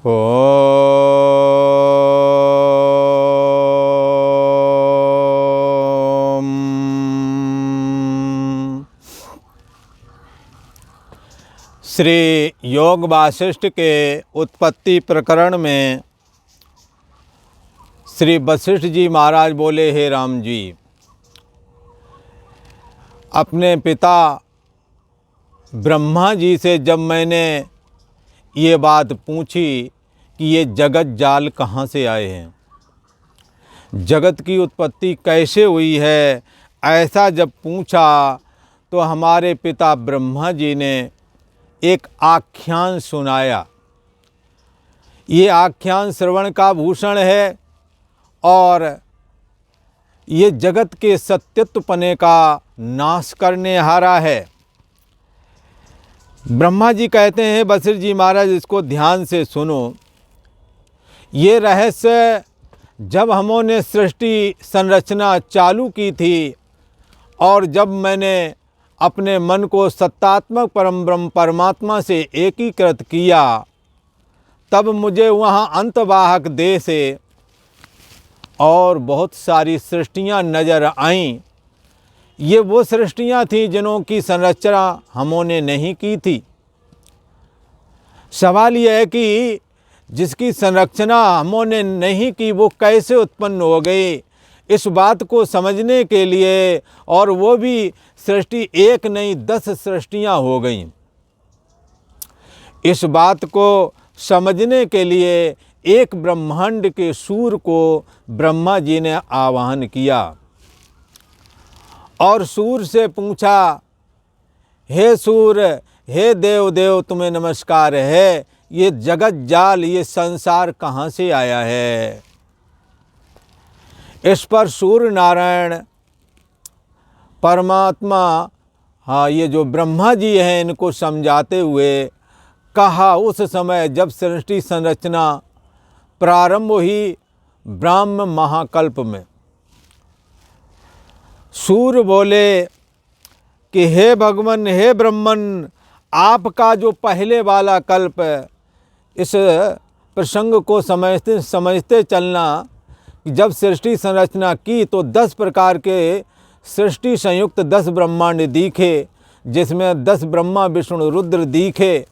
ओम। श्री योग वासिष्ठ के उत्पत्ति प्रकरण में श्री वशिष्ठ जी महाराज बोले, हे राम जी, अपने पिता ब्रह्मा जी से जब मैंने ये बात पूछी कि ये जगत जाल कहाँ से आए हैं, जगत की उत्पत्ति कैसे हुई है, ऐसा जब पूछा तो हमारे पिता ब्रह्मा जी ने एक आख्यान सुनाया। ये आख्यान श्रवण का भूषण है और ये जगत के सत्यत्वपने का नाश करने हारा है। ब्रह्मा जी कहते हैं, वशिष्ठ जी महाराज इसको ध्यान से सुनो। ये रहस्य जब हमने सृष्टि संरचना चालू की थी और जब मैंने अपने मन को सत्तात्मक परम ब्रह्म परमात्मा से एकीकृत किया, तब मुझे वहाँ अंतवाहक देह से और बहुत सारी सृष्टियाँ नज़र आईं। ये वो सृष्टियाँ थीं जिनों की संरचना हमने नहीं की थी। सवाल यह है कि जिसकी संरचना हमने नहीं की वो कैसे उत्पन्न हो गई, इस बात को समझने के लिए, और वो भी सृष्टि एक नहीं 10 सृष्टियाँ हो गईं। इस बात को समझने के लिए एक ब्रह्मांड के सूर को ब्रह्मा जी ने आवाहन किया और सूर से पूछा, हे सूर, हे देव देव तुम्हें नमस्कार है, ये जगत जाल, ये संसार कहाँ से आया है। इस पर सूर्य नारायण परमात्मा, ये जो ब्रह्मा जी हैं, इनको समझाते हुए कहा, उस समय जब सृष्टि संरचना प्रारंभ हुई ब्राह्म महाकल्प में, सूर्य बोले कि हे भगवान, हे ब्रह्मन, आपका जो पहले वाला कल्प, इस प्रसंग को समझते चलना। जब सृष्टि संरचना की तो 10 प्रकार के सृष्टि संयुक्त 10 ब्रह्मांड दिखे, जिसमें 10 ब्रह्मा विष्णु रुद्र दिखे।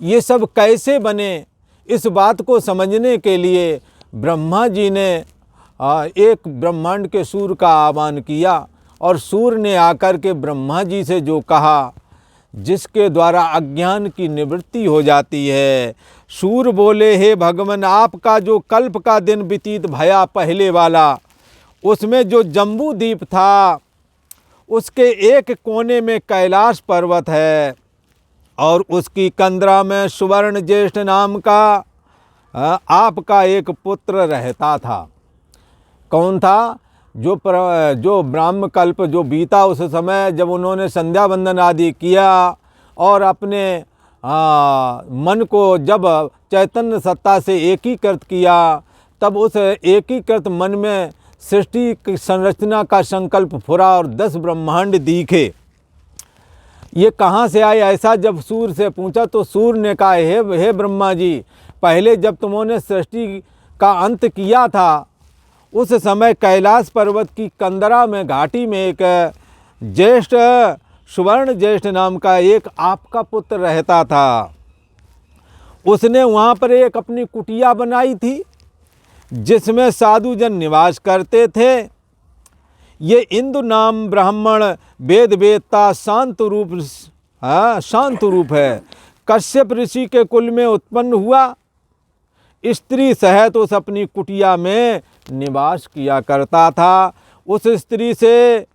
ये सब कैसे बने, इस बात को समझने के लिए ब्रह्मा जी ने एक ब्रह्मांड के सूर्य का आह्वान किया और सूर्य ने आकर के ब्रह्मा जी से जो कहा, जिसके द्वारा अज्ञान की निवृत्ति हो जाती है। सूर्य बोले, हे भगवान, आपका जो कल्प का दिन व्यतीत भया पहले वाला, उसमें जो जम्बू द्वीप था, उसके एक कोने में कैलाश पर्वत है और उसकी कंदरा में सुवर्ण ज्येष्ठ नाम का आपका एक पुत्र रहता था। कौन था? जो ब्राह्म कल्प जो बीता, उस समय जब उन्होंने संध्या वंदन आदि किया और अपने मन को जब चैतन्य सत्ता से एकीकृत किया, तब उस एकीकृत मन में सृष्टि की संरचना का संकल्प फुरा और 10 ब्रह्मांड दिखे। ये कहाँ से आए, ऐसा जब सूर्य से पूछा तो सूर्य ने कहा, हे ब्रह्मा जी, पहले जब तुमने सृष्टि का अंत किया था, उस समय कैलाश पर्वत की कंदरा में घाटी में एक ज्येष्ठ सुवर्ण ज्येष्ठ नाम का एक आपका पुत्र रहता था। उसने वहाँ पर एक अपनी कुटिया बनाई थी जिसमें साधुजन निवास करते थे। ये इंदु नाम ब्राह्मण वेद वेदता शांत रूप है। कश्यप ऋषि के कुल में उत्पन्न हुआ, स्त्री सहित उस अपनी कुटिया में निवास किया करता था। उस स्त्री से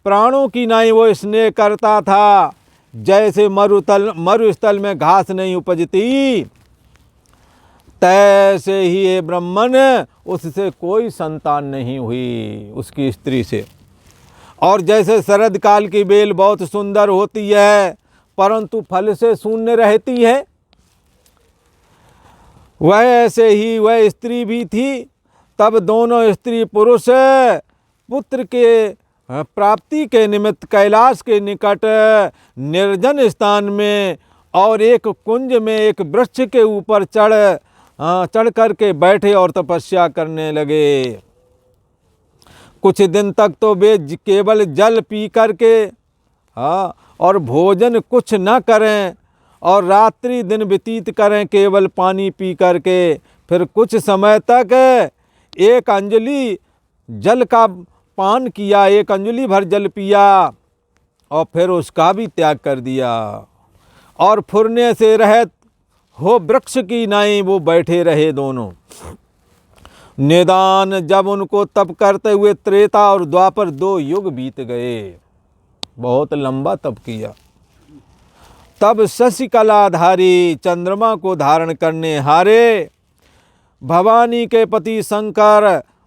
प्राणों की नाई वो स्नेह करता था, जैसे मरुस्थल में घास नहीं उपजती, तैसे ही ये ब्राह्मण, उससे कोई संतान नहीं हुई उसकी स्त्री से। और जैसे शरद काल की बेल बहुत सुंदर होती है परंतु फल से शून्य रहती है, वह ऐसे ही वह स्त्री भी थी। तब दोनों स्त्री पुरुष पुत्र के प्राप्ति के निमित्त कैलाश के निकट निर्जन स्थान में और एक कुंज में एक वृक्ष के ऊपर चढ़ चढ़ करके बैठे और तपस्या करने लगे। कुछ दिन तक तो वे केवल जल पी करके और भोजन कुछ न करें और रात्रि दिन व्यतीत करें केवल पानी पी करके। फिर कुछ समय तक एक अंजलि जल का पान किया, एक अंजलि भर जल पिया और फिर उसका भी त्याग कर दिया और फुरने से रहित हो वृक्ष की नाई वो बैठे रहे दोनों। निदान जब उनको तप करते हुए त्रेता और द्वापर 2 युग बीत गए, बहुत लंबा तप किया। तब शशिकलाधारी चंद्रमा को धारण करने हारे भवानी के पति शंकर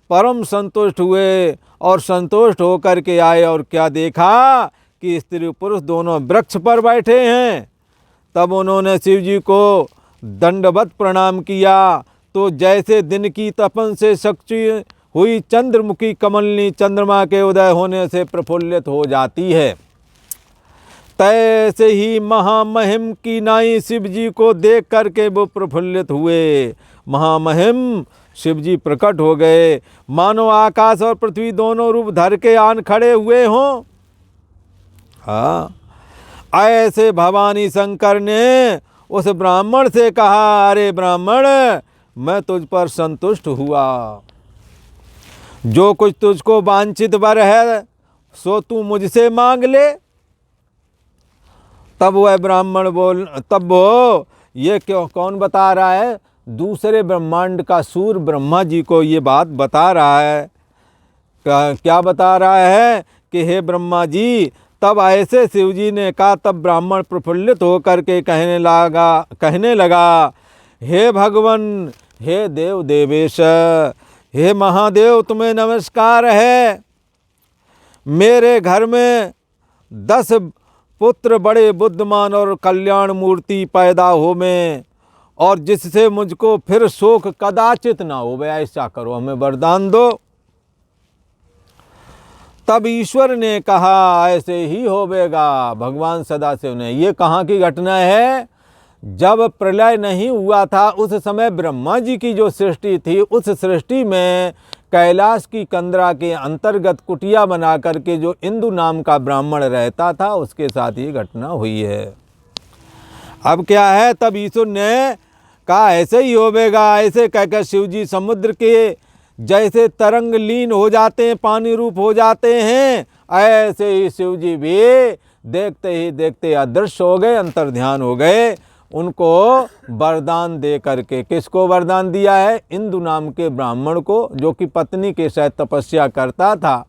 परम संतुष्ट हुए और संतुष्ट होकर के आए और क्या देखा कि स्त्री पुरुष दोनों वृक्ष पर बैठे हैं। तब उन्होंने शिव जी को दंडवत प्रणाम किया तो जैसे दिन की तपन से शक्ति हुई चंद्रमुखी कमलनी चंद्रमा के उदय होने से प्रफुल्लित हो जाती है, तैसे ही महामहिम की नाई शिव जी को देख करके वो प्रफुल्लित हुए। महामहिम शिव जी प्रकट हो गए, मानो आकाश और पृथ्वी दोनों रूप धर के आन खड़े हुए हों। ऐसे भवानी शंकर ने उस ब्राह्मण से कहा, अरे ब्राह्मण, मैं तुझ पर संतुष्ट हुआ, जो कुछ तुझको वांछित वर है सो तू मुझसे मांग ले। तब वह ब्राह्मण तब वो ये क्यों कौन बता रहा है, दूसरे ब्रह्मांड का सूर्य ब्रह्मा जी को ये बात बता रहा है। क्या बता रहा है कि हे ब्रह्मा जी, तब ऐसे शिव जी ने कहा। तब ब्राह्मण प्रफुल्लित होकर के कहने लगा, हे भगवान, हे देव देवेश, हे महादेव, तुम्हें नमस्कार है। मेरे घर में 10 पुत्र बड़े बुद्धिमान और कल्याण मूर्ति पैदा हो में, और जिससे मुझको फिर शोक कदाचित ना हो, ऐसा करो, हमें वरदान दो। तब ईश्वर ने कहा, ऐसे ही होवेगा। भगवान सदाशिव ने, ये कहाँ की घटना है, जब प्रलय नहीं हुआ था उस समय ब्रह्मा जी की जो सृष्टि थी, उस सृष्टि में कैलाश की कंदरा के अंतर्गत कुटिया बना करके जो इंदु नाम का ब्राह्मण रहता था, उसके साथ ये घटना हुई है। अब क्या है, तब ईश्वर ने कहा ऐसे ही होवेगा। ऐसे कहकर शिव जी समुद्र के जैसे तरंग लीन हो जाते हैं, पानी रूप हो जाते हैं, ऐसे ही शिव जी भी देखते ही देखते अदृश्य हो गए, अंतर्ध्यान हो गए। उनको वरदान दे करके, किसको वरदान दिया है, इंदु नाम के ब्राह्मण को, जो कि पत्नी के साथ तपस्या करता था।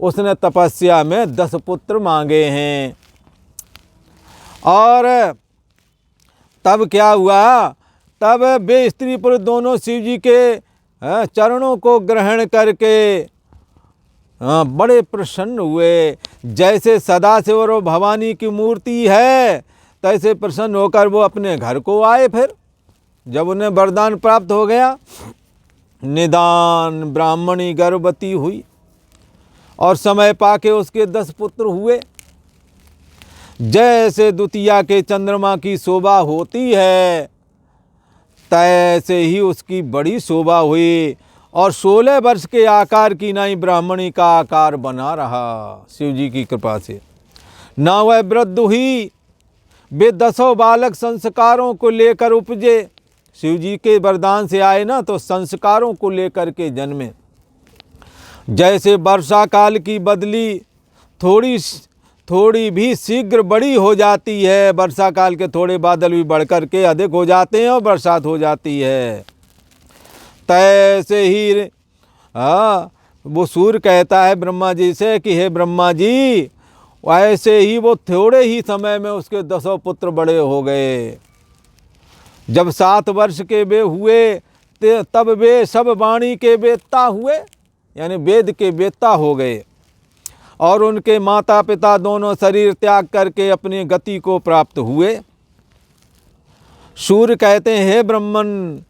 उसने तपस्या में 10 पुत्र मांगे हैं। और तब क्या हुआ, तब वे स्त्री पुरुष दोनों शिव जी के चरणों को ग्रहण करके बड़े प्रसन्न हुए। जैसे सदाशिव और भवानी की मूर्ति है, तैसे प्रसन्न होकर वो अपने घर को आए। फिर जब उन्हें वरदान प्राप्त हो गया, निदान ब्राह्मणी गर्भवती हुई और समय पाके उसके 10 पुत्र हुए। जैसे द्वितीया के चंद्रमा की शोभा होती है, तैसे ही उसकी बड़ी शोभा हुई और 16 वर्ष के आकार की नाई ब्राह्मणी का आकार बना रहा शिव जी की कृपा से। ना वह वृद्ध हुई, वे 10 बालक संस्कारों को लेकर उपजे। शिव जी के वरदान से आए ना, तो संस्कारों को लेकर के जन्मे। जैसे वर्षा काल की बदली थोड़ी भी शीघ्र बड़ी हो जाती है, वर्षा काल के थोड़े बादल भी बढ़कर के अधिक हो जाते हैं और बरसात हो जाती है, तैसे ही वो सूर्य कहता है ब्रह्मा जी से कि हे ब्रह्मा जी, ऐसे ही वो थोड़े ही समय में उसके 10 पुत्र बड़े हो गए। जब 7 वर्ष के वे हुए, तब वे सब वाणी के वेत्ता हुए, यानी वेद के वेत्ता हो गए। और उनके माता पिता दोनों शरीर त्याग करके अपनी गति को प्राप्त हुए। सूर्य कहते हैं, हे ब्रह्मन,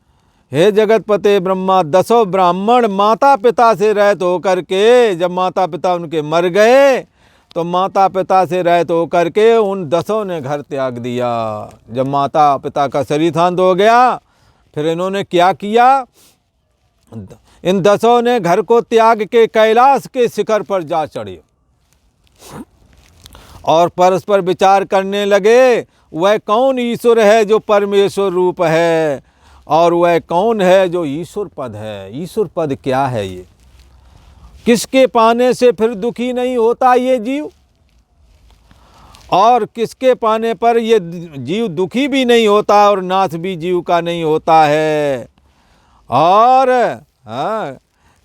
हे जगतपते ब्रह्मा, 10 ब्राह्मण माता पिता से रहित होकर के, जब माता पिता उनके मर गए, तो माता पिता से रहित होकर के उन 10 ने घर त्याग दिया। जब माता पिता का शरीर शांत हो गया, फिर इन्होंने क्या किया, इन 10 ने घर को त्याग के कैलाश के शिखर पर जा चढ़े और परस्पर विचार करने लगे, वह कौन ईश्वर है जो परमेश्वर रूप है, और वह कौन है जो ईश्वर पद है। ईश्वर पद क्या है ये, किसके पाने से फिर दुखी नहीं होता ये जीव, और किसके पाने पर ये जीव दुखी भी नहीं होता और नाश भी जीव का नहीं होता है। और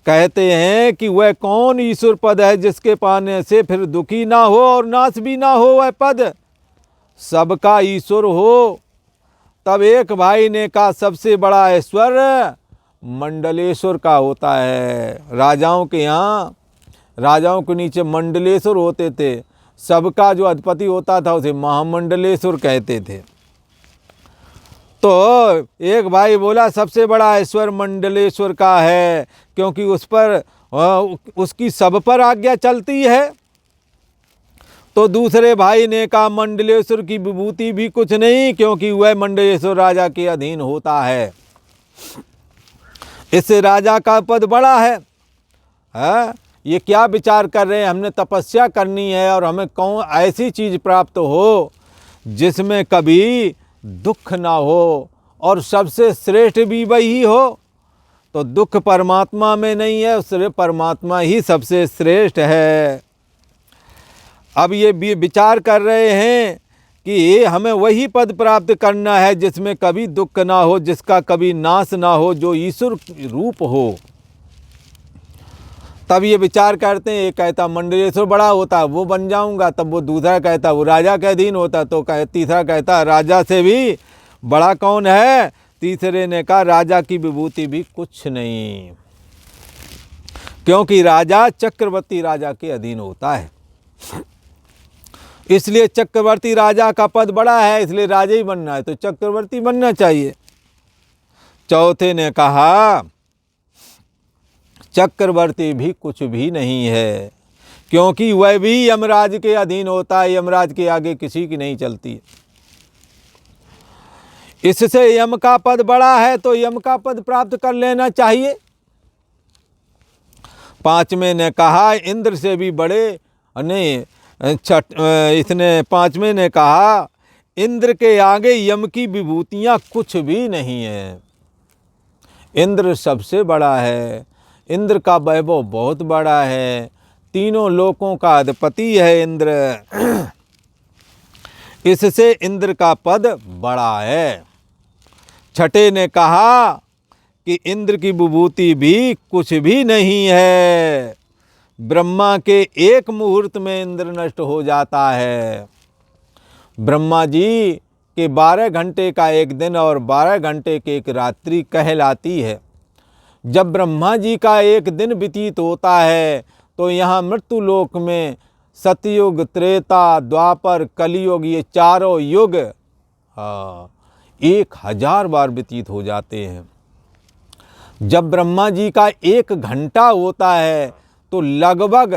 कहते हैं कि वह कौन ईश्वर पद है जिसके पाने से फिर दुखी ना हो और नाश भी ना हो वह पद, सबका ईश्वर हो। तब एक भाई ने कहा, सबसे बड़ा ऐश्वर्य मंडलेश्वर का होता है। राजाओं के यहाँ, राजाओं के नीचे मंडलेश्वर होते थे, सबका जो अधिपति होता था उसे महामंडलेश्वर कहते थे। तो एक भाई बोला, सबसे बड़ा ऐश्वर्य मंडलेश्वर का है, क्योंकि उस पर उसकी सब पर आज्ञा चलती है। तो दूसरे भाई ने कहा, मंडलेश्वर की विभूति भी कुछ नहीं, क्योंकि वह मंडलेश्वर राजा के अधीन होता है, इससे राजा का पद बड़ा है। ये क्या विचार कर रहे हैं, हमने तपस्या करनी है और हमें कौन ऐसी चीज़ प्राप्त हो जिसमें कभी दुख ना हो और सबसे श्रेष्ठ भी वही हो। तो दुख परमात्मा में नहीं है, उससे परमात्मा ही सबसे श्रेष्ठ है। अब ये भी विचार कर रहे हैं कि हमें वही पद प्राप्त करना है जिसमें कभी दुख ना हो, जिसका कभी नाश ना हो, जो ईश्वर रूप हो। तब ये विचार करते हैं, एक कहता मंडलेश्वर बड़ा होता वो बन जाऊंगा, तब वो दूसरा कहता वो राजा के अधीन होता, तो तीसरा कहता राजा से भी बड़ा कौन है। तीसरे ने कहा, राजा की विभूति भी कुछ नहीं, क्योंकि राजा चक्रवर्ती राजा के अधीन होता है, इसलिए चक्रवर्ती राजा का पद बड़ा है, इसलिए राजा ही बनना है तो चक्रवर्ती बनना चाहिए। चौथे ने कहा, चक्रवर्ती भी कुछ भी नहीं है, क्योंकि वह भी यमराज के अधीन होता है, यमराज के आगे किसी की नहीं चलती। इससे यम का पद बड़ा है तो यम का पद प्राप्त कर लेना चाहिए। पांचवें ने कहा, इंद्र से भी बड़े नहीं। इसने पांचवें ने कहा, इंद्र के आगे यम की विभूतियां कुछ भी नहीं है। इंद्र सबसे बड़ा है, इंद्र का वैभव बहुत बड़ा है, तीनों लोकों का अधिपति है इंद्र, इससे इंद्र का पद बड़ा है। छठे ने कहा कि इंद्र की विभूति भी कुछ भी नहीं है, ब्रह्मा के एक मुहूर्त में इंद्र नष्ट हो जाता है। ब्रह्मा जी के 12 घंटे का एक दिन और 12 घंटे की एक रात्रि कहलाती है। जब ब्रह्मा जी का एक दिन व्यतीत होता है तो यहाँ मृत्यु लोक में सतयुग, त्रेता, द्वापर, कलियुग, ये चारों युग 1000 बार व्यतीत हो जाते हैं। जब ब्रह्मा जी का 1 घंटा होता है तो लगभग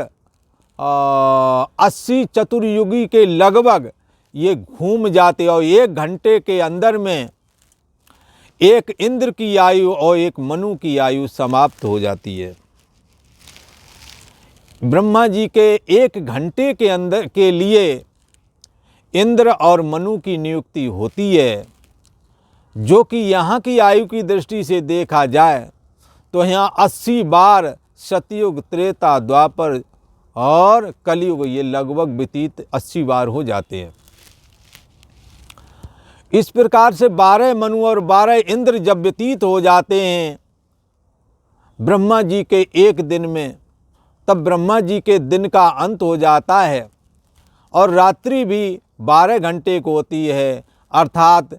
80 चतुर्युगी के लगभग ये घूम जाते, और 1 घंटे के अंदर में एक इंद्र की आयु और एक मनु की आयु समाप्त हो जाती है। ब्रह्मा जी के 1 घंटे के अंदर के लिए इंद्र और मनु की नियुक्ति होती है, जो कि यहाँ की आयु की दृष्टि से देखा जाए तो यहाँ 80 बार सतयुग, त्रेता, द्वापर और कलियुग ये लगभग व्यतीत 80 बार हो जाते हैं। इस प्रकार से 12 मनु और 12 इंद्र जब व्यतीत हो जाते हैं ब्रह्मा जी के एक दिन में, तब ब्रह्मा जी के दिन का अंत हो जाता है और रात्रि भी 12 घंटे को होती है। अर्थात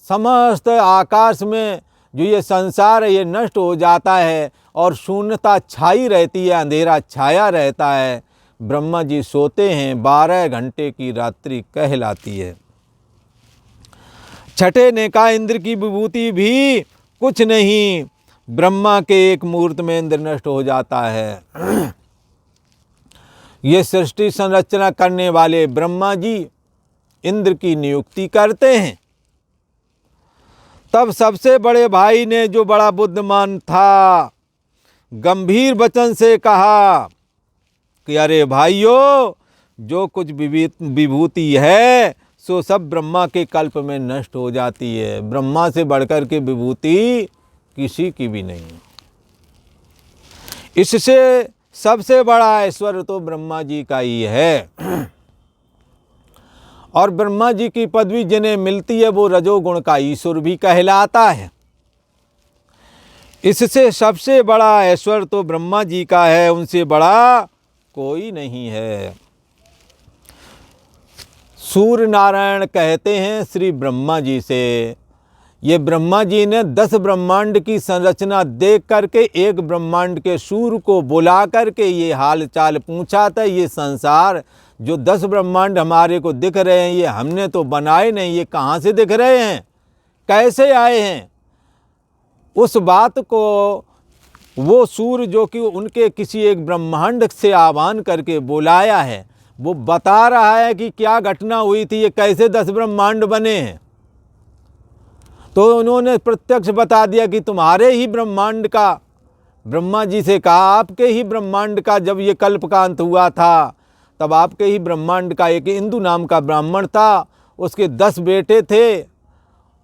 समस्त आकाश में जो ये संसार है ये नष्ट हो जाता है और शून्यता छाई रहती है, अंधेरा छाया रहता है। ब्रह्मा जी सोते हैं, 12 घंटे की रात्रि कहलाती है। छठे ने कहा, इंद्र की विभूति भी कुछ नहीं, ब्रह्मा के एक मुहूर्त में इंद्र नष्ट हो जाता है। ये सृष्टि संरचना करने वाले ब्रह्मा जी इंद्र की नियुक्ति करते हैं। तब सबसे बड़े भाई ने, जो बड़ा बुद्धिमान था, गंभीर वचन से कहा कि अरे भाइयों, जो कुछ विभूति है सो सब ब्रह्मा के कल्प में नष्ट हो जाती है। ब्रह्मा से बढ़कर के विभूति किसी की भी नहीं। इससे सबसे बड़ा ऐश्वर्य तो ब्रह्मा जी का ही है। और ब्रह्मा जी की पदवी जिन्हें मिलती है वो रजोगुण का ईश्वर भी कहलाता है। इससे सबसे बड़ा ऐश्वर्य तो ब्रह्मा जी का है, उनसे बड़ा कोई नहीं है। सूर्य नारायण कहते हैं श्री ब्रह्मा जी से, ये ब्रह्मा जी ने 10 ब्रह्मांड की संरचना देख करके एक ब्रह्मांड के सूर्य को बुला करके ये हाल चाल पूछा था। ये संसार जो 10 ब्रह्मांड हमारे को दिख रहे हैं, ये हमने तो बनाए नहीं, ये कहाँ से दिख रहे हैं, कैसे आए हैं। उस बात को वो सूर्य जो कि उनके किसी एक ब्रह्मांड से आह्वान करके बुलाया है, वो बता रहा है कि क्या घटना हुई थी, ये कैसे 10 ब्रह्मांड बने हैं। तो उन्होंने प्रत्यक्ष बता दिया कि तुम्हारे ही ब्रह्मांड का, ब्रह्मा जी से कहा आपके ही ब्रह्मांड का जब ये कल्प का अंत हुआ था, तब आपके ही ब्रह्मांड का एक इंदु नाम का ब्राह्मण था, उसके 10 बेटे थे।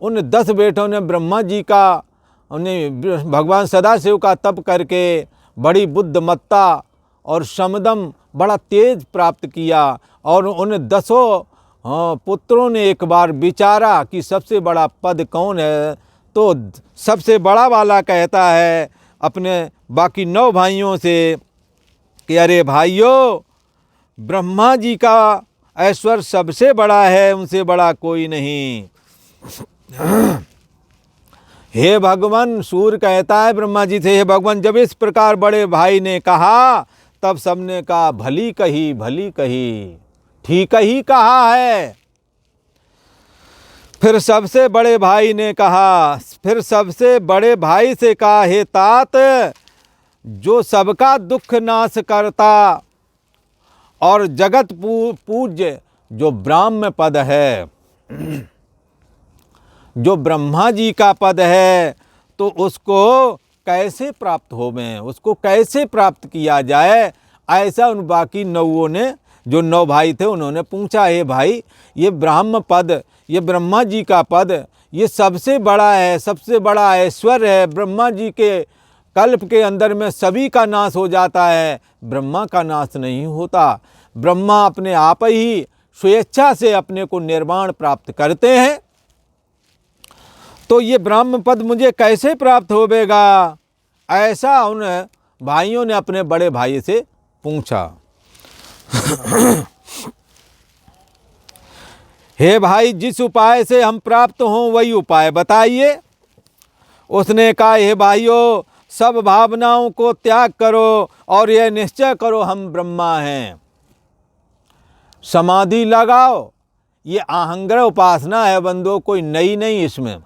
उन 10 बेटों ने ब्रह्मा जी का, उन्हें भगवान सदाशिव का तप करके बड़ी बुद्धिमत्ता और समदम बड़ा तेज प्राप्त किया। और उन 10 पुत्रों ने एक बार विचारा कि सबसे बड़ा पद कौन है, तो सबसे बड़ा वाला कहता है अपने बाकी 9 भाइयों से कि अरे भाइयों, ब्रह्मा जी का ऐश्वर्य सबसे बड़ा है, उनसे बड़ा कोई नहीं। हे भगवान, सूर्य कहता है ब्रह्मा जी से, हे भगवान, जब इस प्रकार बड़े भाई ने कहा तब सबने कहा भली कही, भली कही, ठीक ही कहा है। फिर सबसे बड़े भाई ने कहा, फिर सबसे बड़े भाई से कहा, हे तात, जो सबका दुख नाश करता और जगत पूज्य जो ब्राह्म पद है, जो ब्रह्मा जी का पद है, तो उसको कैसे प्राप्त हो, में उसको कैसे प्राप्त किया जाए, ऐसा उन बाकी 9 ने, जो 9 भाई थे, उन्होंने पूछा। हे भाई, ये ब्राह्म पद, ये ब्रह्मा जी का पद, ये सबसे बड़ा है, सबसे बड़ा ऐश्वर्य है। ब्रह्मा जी के कल्प के अंदर में सभी का नाश हो जाता है, ब्रह्मा का नाश नहीं होता। ब्रह्मा अपने आप ही स्वेच्छा से अपने को निर्वाण प्राप्त करते हैं। तो ये ब्रह्म पद मुझे कैसे प्राप्त होवेगा, ऐसा उन भाइयों ने अपने बड़े भाई से पूछा। हे भाई, जिस उपाय से हम प्राप्त हों वही उपाय बताइए। उसने कहा, हे भाइयों, सब भावनाओं को त्याग करो और यह निश्चय करो हम ब्रह्मा हैं। समाधि लगाओ, ये आहंग्रह उपासना है बंदो, कोई नई नहीं इसमें।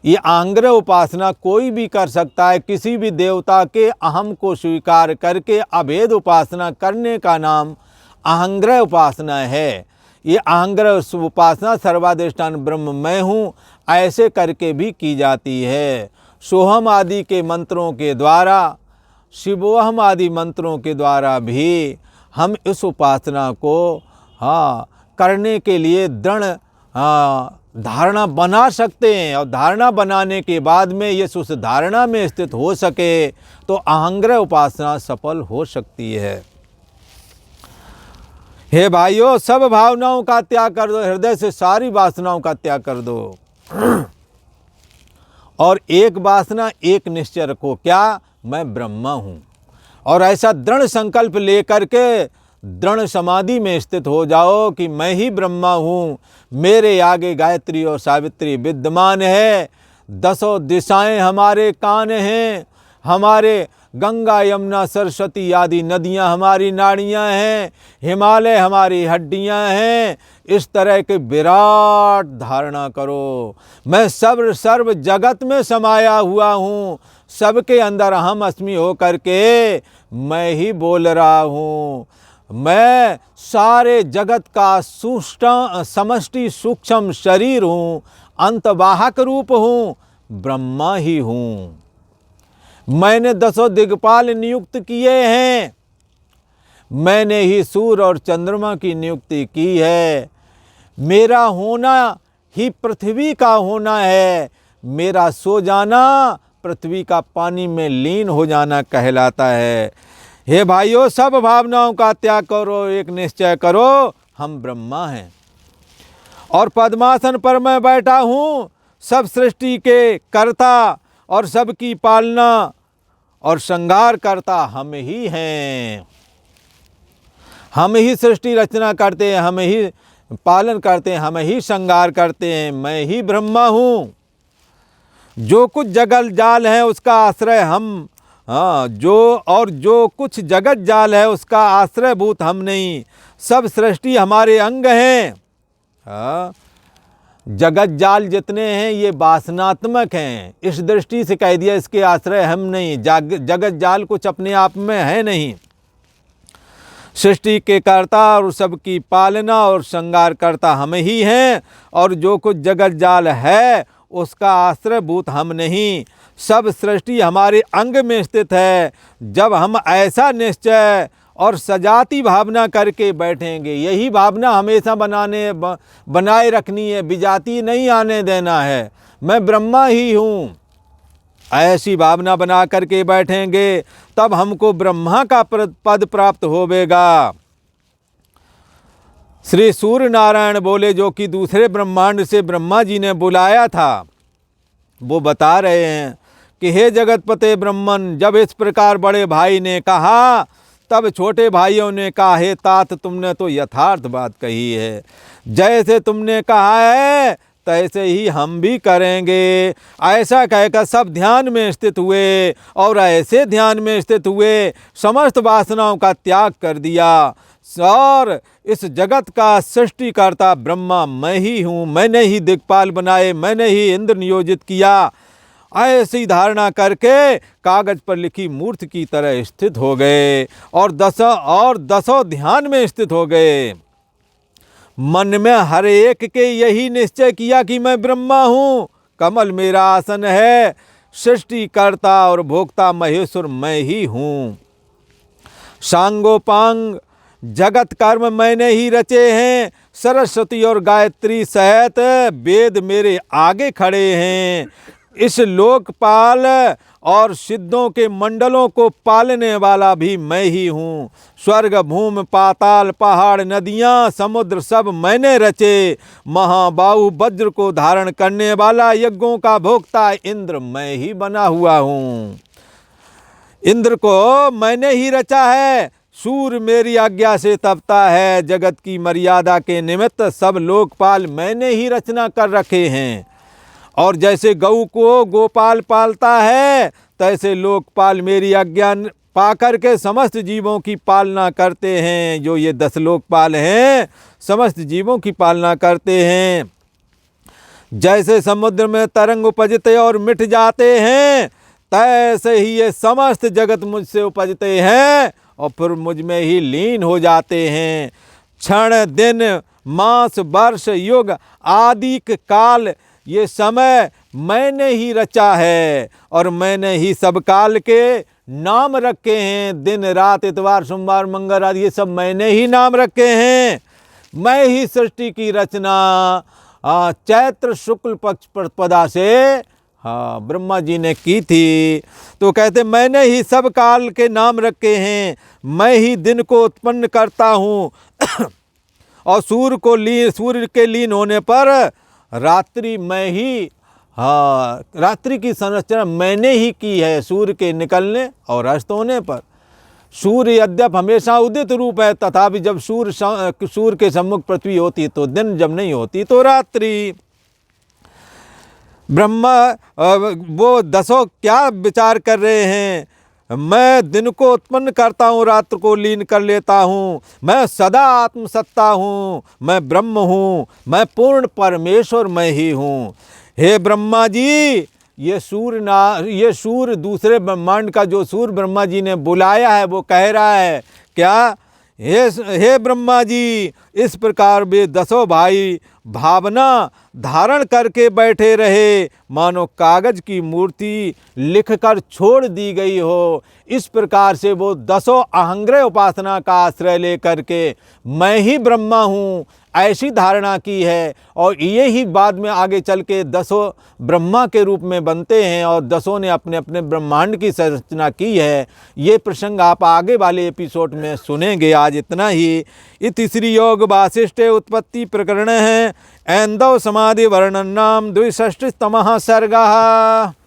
ये आहंग्रह उपासना कोई भी कर सकता है। किसी भी देवता के अहम को स्वीकार करके अभेद उपासना करने का नाम आहंग्रह उपासना है। ये आहंग्रह उपासना सर्वाधिष्ठान ब्रह्म मैं हूँ ऐसे करके भी की जाती है। सोहम आदि के मंत्रों के द्वारा, शिवोहम आदि मंत्रों के द्वारा भी हम इस उपासना को करने के लिए दृढ़ धारणा बना सकते हैं। और धारणा बनाने के बाद में ये उस धारणा में स्थित हो सके तो आहंग्रह उपासना सफल हो सकती है। हे भाइयों, सब भावनाओं का त्याग कर दो, हृदय से सारी वासनाओं का त्याग कर दो और एक वासना, एक निश्चय रखो, क्या, मैं ब्रह्मा हूँ। और ऐसा दृढ़ संकल्प लेकर के दृढ़ समाधि में स्थित हो जाओ कि मैं ही ब्रह्मा हूँ, मेरे आगे गायत्री और सावित्री विद्यमान है, 10 दिशाएं हमारे कान हैं, हमारे गंगा यमुना सरस्वती आदि नदियाँ हमारी नाड़ियाँ हैं, हिमालय हमारी हड्डियाँ हैं। इस तरह के विराट धारणा करो। मैं सर्व जगत में समाया हुआ हूँ, सबके अंदर अहम अस्मि हो करके मैं ही बोल रहा हूँ। मैं सारे जगत का समष्टि सूक्ष्म शरीर हूँ, अंतवाहक रूप हूँ, ब्रह्मा ही हूँ। मैंने 10 दिग्पाल नियुक्त किए हैं, मैंने ही सूर्य और चंद्रमा की नियुक्ति की है। मेरा होना ही पृथ्वी का होना है, मेरा सो जाना पृथ्वी का पानी में लीन हो जाना कहलाता है। हे भाइयों, सब भावनाओं का त्याग करो, एक निश्चय करो, हम ब्रह्मा हैं। और पद्मासन पर मैं बैठा हूँ, सब सृष्टि के कर्ता और सबकी पालना और श्रृंगार करता हम ही हैं। हम ही सृष्टि रचना करते हैं, हम ही पालन करते हैं, हम ही श्रृंगार करते हैं। मैं ही ब्रह्मा हूँ। जो कुछ जगत जाल है उसका आश्रय हम, जो कुछ जगत जाल है उसका आश्रयभूत हम नहीं। सब सृष्टि हमारे अंग हैं। जगत जाल जितने हैं ये वासनात्मक हैं, इस दृष्टि से कह दिया इसके आश्रय हम नहीं। जगत जाल कुछ अपने आप में है नहीं। सृष्टि के कर्ता और सबकी पालना और श्रृंगार करता हम ही हैं। और जो कुछ जगत जाल है उसका आश्रयभूत हम नहीं। सब सृष्टि हमारे अंग में स्थित है। जब हम ऐसा निश्चय और सजाती भावना करके बैठेंगे, यही भावना हमेशा बनाए रखनी है, विजाती नहीं आने देना है। मैं ब्रह्मा ही हूँ, ऐसी भावना बना करके बैठेंगे, तब हमको ब्रह्मा का पद प्राप्त होवेगा। श्री सूर्य नारायण बोले, जो कि दूसरे ब्रह्मांड से ब्रह्मा जी ने बुलाया था, वो बता रहे हैं कि हे जगतपते ब्रह्मन, जब इस प्रकार बड़े भाई ने कहा, तब छोटे भाइयों ने कहा, हे तात, तुमने तो यथार्थ बात कही है। जैसे तुमने कहा है तैसे ही हम भी करेंगे। ऐसा कहकर सब ध्यान में स्थित हुए और ऐसे ध्यान में स्थित हुए समस्त वासनाओं का त्याग कर दिया। और इस जगत का सृष्टिकर्ता ब्रह्मा मैं ही हूँ, मैंने ही दिक्पाल बनाए, मैंने ही इंद्र नियोजित किया, ऐसी धारणा करके कागज पर लिखी मूर्ति की तरह स्थित हो गए और दसों ध्यान में स्थित हो गए। मन में हर एक के यही निश्चय किया कि मैं ब्रह्मा हूँ, कमल मेरा आसन है, सृष्टिकर्ता और भोक्ता महेश्वर मैं ही हूँ। सांगोपांग जगत कर्म मैंने ही रचे हैं, सरस्वती और गायत्री सहित वेद मेरे आगे खड़े हैं। इस लोकपाल और सिद्धों के मंडलों को पालने वाला भी मैं ही हूँ। स्वर्ग भूमि पाताल पहाड़ नदियाँ समुद्र सब मैंने रचे। महाबाहु वज्र को धारण करने वाला यज्ञों का भोक्ता इंद्र मैं ही बना हुआ हूँ। इंद्र को मैंने ही रचा है। सूर्य मेरी आज्ञा से तपता है। जगत की मर्यादा के निमित्त सब लोकपाल मैंने ही रचना कर रखे हैं। और जैसे गऊ को गोपाल पालता है, तैसे लोकपाल मेरी आज्ञा पाकर के समस्त जीवों की पालना करते हैं। जो ये 10 लोकपाल हैं, समस्त जीवों की पालना करते हैं। जैसे समुद्र में तरंग उपजते और मिट जाते हैं, तैसे ही ये समस्त जगत मुझसे उपजते हैं और फिर मुझ में ही लीन हो जाते हैं। क्षण दिन मास वर्ष युग आदि काल ये समय मैंने ही रचा है और मैंने ही सब काल के नाम रखे हैं। दिन रात इतवार सोमवार मंगल आदि ये सब मैंने ही नाम रखे हैं। मैं ही सृष्टि की रचना चैत्र शुक्ल पक्ष प्रतिपदा से ब्रह्मा जी ने की थी। तो कहते मैंने ही सब काल के नाम रखे हैं। मैं ही दिन को उत्पन्न करता हूँ और सूर्य के लीन होने पर रात्रि मैं ही रात्रि की संरचना मैंने ही की है। सूर्य के निकलने और अस्त होने पर सूर्य यद्यप हमेशा उदित रूप है, तथापि जब सूर्य के सम्मुख पृथ्वी होती तो दिन, जब नहीं होती तो रात्रि। ब्रह्मा वो 10 क्या विचार कर रहे हैं? मैं दिन को उत्पन्न करता हूँ, रात्र को लीन कर लेता हूँ। मैं सदा आत्मसत्ता हूँ, मैं ब्रह्म हूँ, मैं पूर्ण परमेश्वर मैं ही हूँ। हे ब्रह्मा जी, ये सूर्य दूसरे ब्रह्मांड का जो सूर्य ब्रह्मा जी ने बुलाया है, वो कह रहा है क्या? हे ब्रह्मा जी, इस प्रकार वे 10 भाई भावना धारण करके बैठे रहे, मानो कागज की मूर्ति लिखकर छोड़ दी गई हो। इस प्रकार से वो 10 अहंग्रह उपासना का आश्रय लेकर के मैं ही ब्रह्मा हूँ ऐसी धारणा की है, और ये ही बाद में आगे चल के 10 ब्रह्मा के रूप में बनते हैं और 10 ने अपने अपने ब्रह्मांड की संरचना की है। ये प्रसंग आप आगे वाले एपिसोड में सुनेंगे। आज इतना ही। इति श्री योग वासिष्ठे उत्पत्ति प्रकरण है ऐन्दव समाधि वर्णन नाम 62तमः सर्गः।